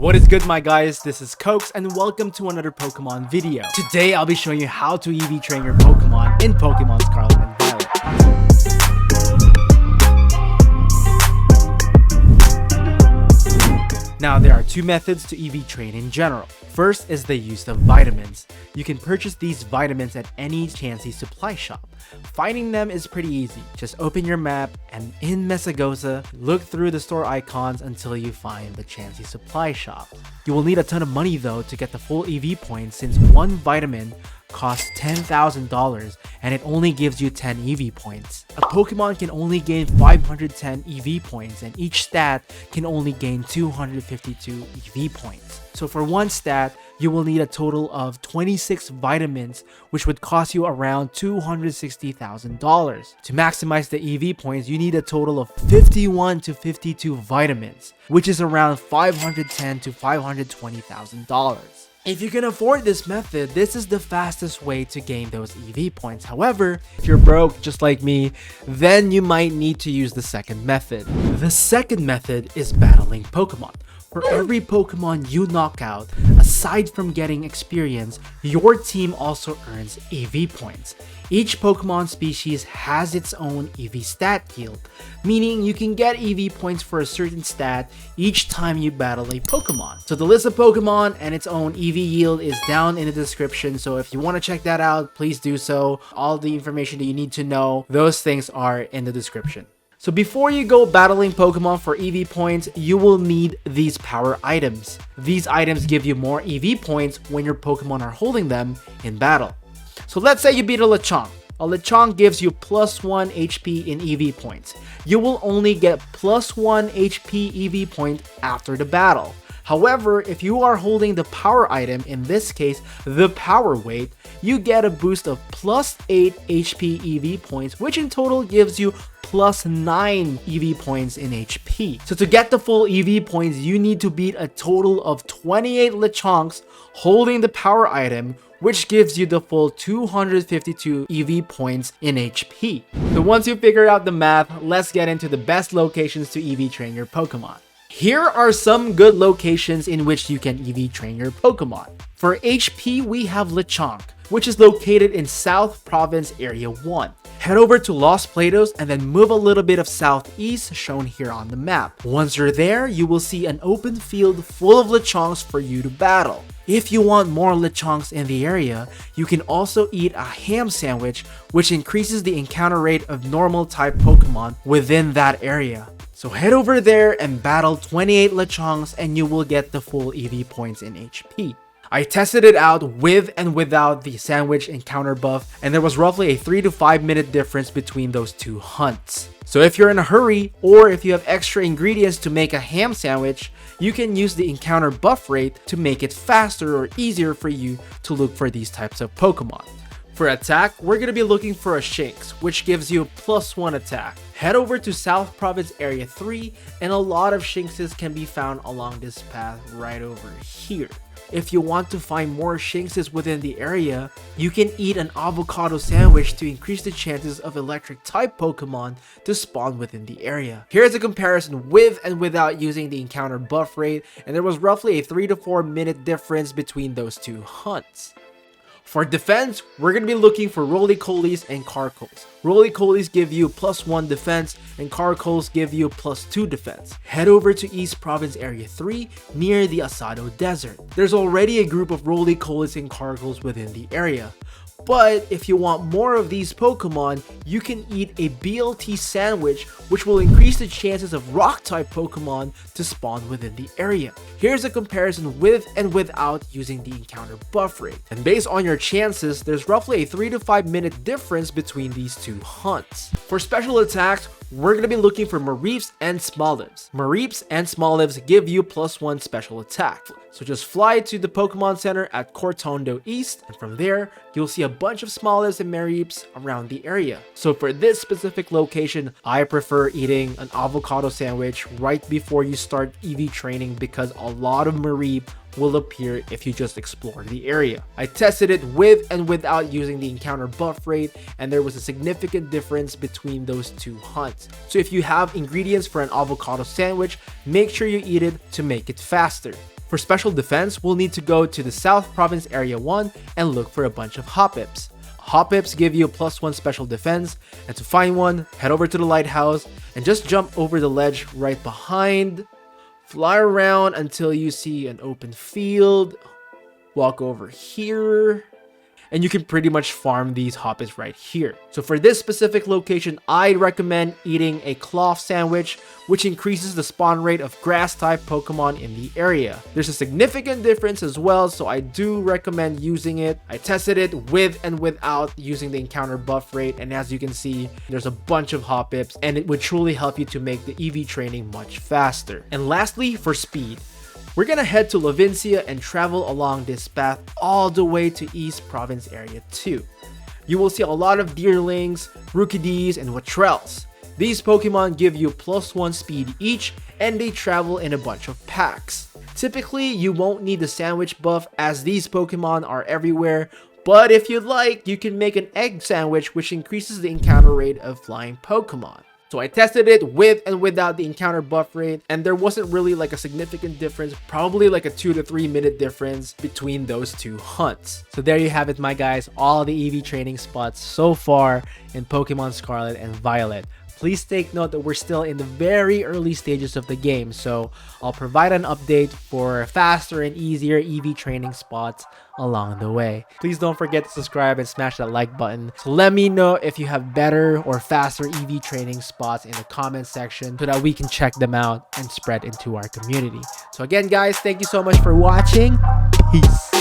What is good, my guys? This is Cokes and welcome to another Pokemon video. Today I'll be showing you how to EV train your Pokemon in Pokemon Scarlet and Violet. Now, there are two methods to EV train in general. First is the use of vitamins. You can purchase these vitamins at any Chansey supply shop. Finding them is pretty easy. Just open your map and in Mesagoza, look through the store icons until you find the Chansey supply shop. You will need a ton of money though to get the full EV points, since one vitamin costs $10,000 and it only gives you 10 EV points. A Pokemon can only gain 510 EV points and each stat can only gain 252 EV points. So for one stat, you will need a total of 26 vitamins, which would cost you around $260,000. To maximize the EV points, you need a total of 51 to 52 vitamins, which is around $510,000 to $520,000. If you can afford this method, this is the fastest way to gain those EV points. However, if you're broke just like me, then you might need to use the second method. The second method is battling Pokemon. For every Pokemon you knock out, aside from getting experience, your team also earns EV points. Each Pokemon species has its own EV stat yield, meaning you can get EV points for a certain stat each time you battle a Pokemon. So the list of Pokemon and its own EV yield is down in the description, so if you want to check that out, please do so. All the information that you need to know, those things are in the description. So before you go battling Pokemon for EV points, you will need these power items. These items give you more EV points when your Pokemon are holding them in battle. So let's say you beat a Lechonk. A Lechonk gives you plus 1 HP in EV points. You will only get plus 1 HP EV point after the battle. However, if you are holding the power item, in this case, the power weight, you get a boost of plus 8 HP EV points, which in total gives you plus 9 EV points in HP. So to get the full EV points, you need to beat a total of 28 Lechonks holding the power item, which gives you the full 252 EV points in HP. So once you figure out the math, let's get into the best locations to EV train your Pokemon. Here are some good locations in which you can EV train your Pokemon. For HP, we have Lechonk, which is located in South Province Area 1. Head over to Los Platos and then move a little bit of southeast, shown here on the map. Once you're there, you will see an open field full of Lechonks for you to battle. If you want more Lechonks in the area, you can also eat a ham sandwich, which increases the encounter rate of normal type Pokemon within that area. So head over there and battle 28 Lechonks and you will get the full EV points in HP. I tested it out with and without the sandwich encounter buff, and there was roughly a 3 to 5 minute difference between those two hunts. So if you're in a hurry, or if you have extra ingredients to make a ham sandwich, you can use the encounter buff rate to make it faster or easier for you to look for these types of Pokemon. For attack, we're going to be looking for a Shinx, which gives you plus 1 attack. Head over to South Province Area 3, and a lot of Shinxes can be found along this path right over here. If you want to find more Shinxes within the area, you can eat an avocado sandwich to increase the chances of electric type Pokemon to spawn within the area. Here's a comparison with and without using the encounter buff rate, and there was roughly a 3 to 4 minute difference between those two hunts. For defense, we're going to be looking for Lodicokes and Carcoals. Lodicokes give you plus 1 defense and Carcoals give you plus 2 defense. Head over to East Province Area 3 near the Asado Desert. There's already a group of Lodicokes and Carcoals within the area. But if you want more of these Pokemon, you can eat a BLT sandwich, which will increase the chances of rock-type Pokemon to spawn within the area. Here's a comparison with and without using the encounter buff rate. And based on your chances, there's roughly a 3 to 5 minute difference between these two hunts. For special attacks, we're going to be looking for Mareeps and Smolives. Mareeps and Smolives give you plus 1 special attack. So just fly to the Pokemon Center at Cortondo East, and from there, you'll see a bunch of Smolives and Mareeps around the area. So for this specific location, I prefer eating an avocado sandwich right before you start EV training because a lot of Mareep will appear if you just explore the area. I tested it with and without using the encounter buff rate, and there was a significant difference between those two hunts. So if you have ingredients for an avocado sandwich, make sure you eat it to make it faster. For special defense, we'll need to go to the South Province Area 1 and look for a bunch of Hop-Pips. Hop-Pips give you a +1 special defense, and to find one, head over to the lighthouse and just jump over the ledge right behind. Fly around until you see an open field. Walk over here. And you can pretty much farm these Hop-Pips right here. So for this specific location, I'd recommend eating a cloth sandwich, which increases the spawn rate of grass type Pokemon in the area. There's a significant difference as well, so I do recommend using it. I tested it with and without using the encounter buff rate, and as you can see, there's a bunch of Hop-Pips, and it would truly help you to make the EV training much faster. And lastly, for speed. We're gonna head to Levincia and travel along this path all the way to East Province Area 2. You will see a lot of Deerlings, Rookidees, and Watrels. These Pokemon give you +1 speed each, and they travel in a bunch of packs. Typically, you won't need the sandwich buff as these Pokemon are everywhere, but if you'd like, you can make an egg sandwich which increases the encounter rate of flying Pokemon. So I tested it with and without the encounter buff rate, and there wasn't really like a significant difference, probably like a 2 to 3 minute difference between those two hunts. So there you have it, my guys, all the EV training spots so far in Pokemon Scarlet and Violet. Please take note that we're still in the very early stages of the game, so I'll provide an update for faster and easier EV training spots along the way. Please don't forget to subscribe and smash that like button. So let me know if you have better or faster EV training spots in the comment section so that we can check them out and spread into our community. So again, guys, thank you so much for watching. Peace.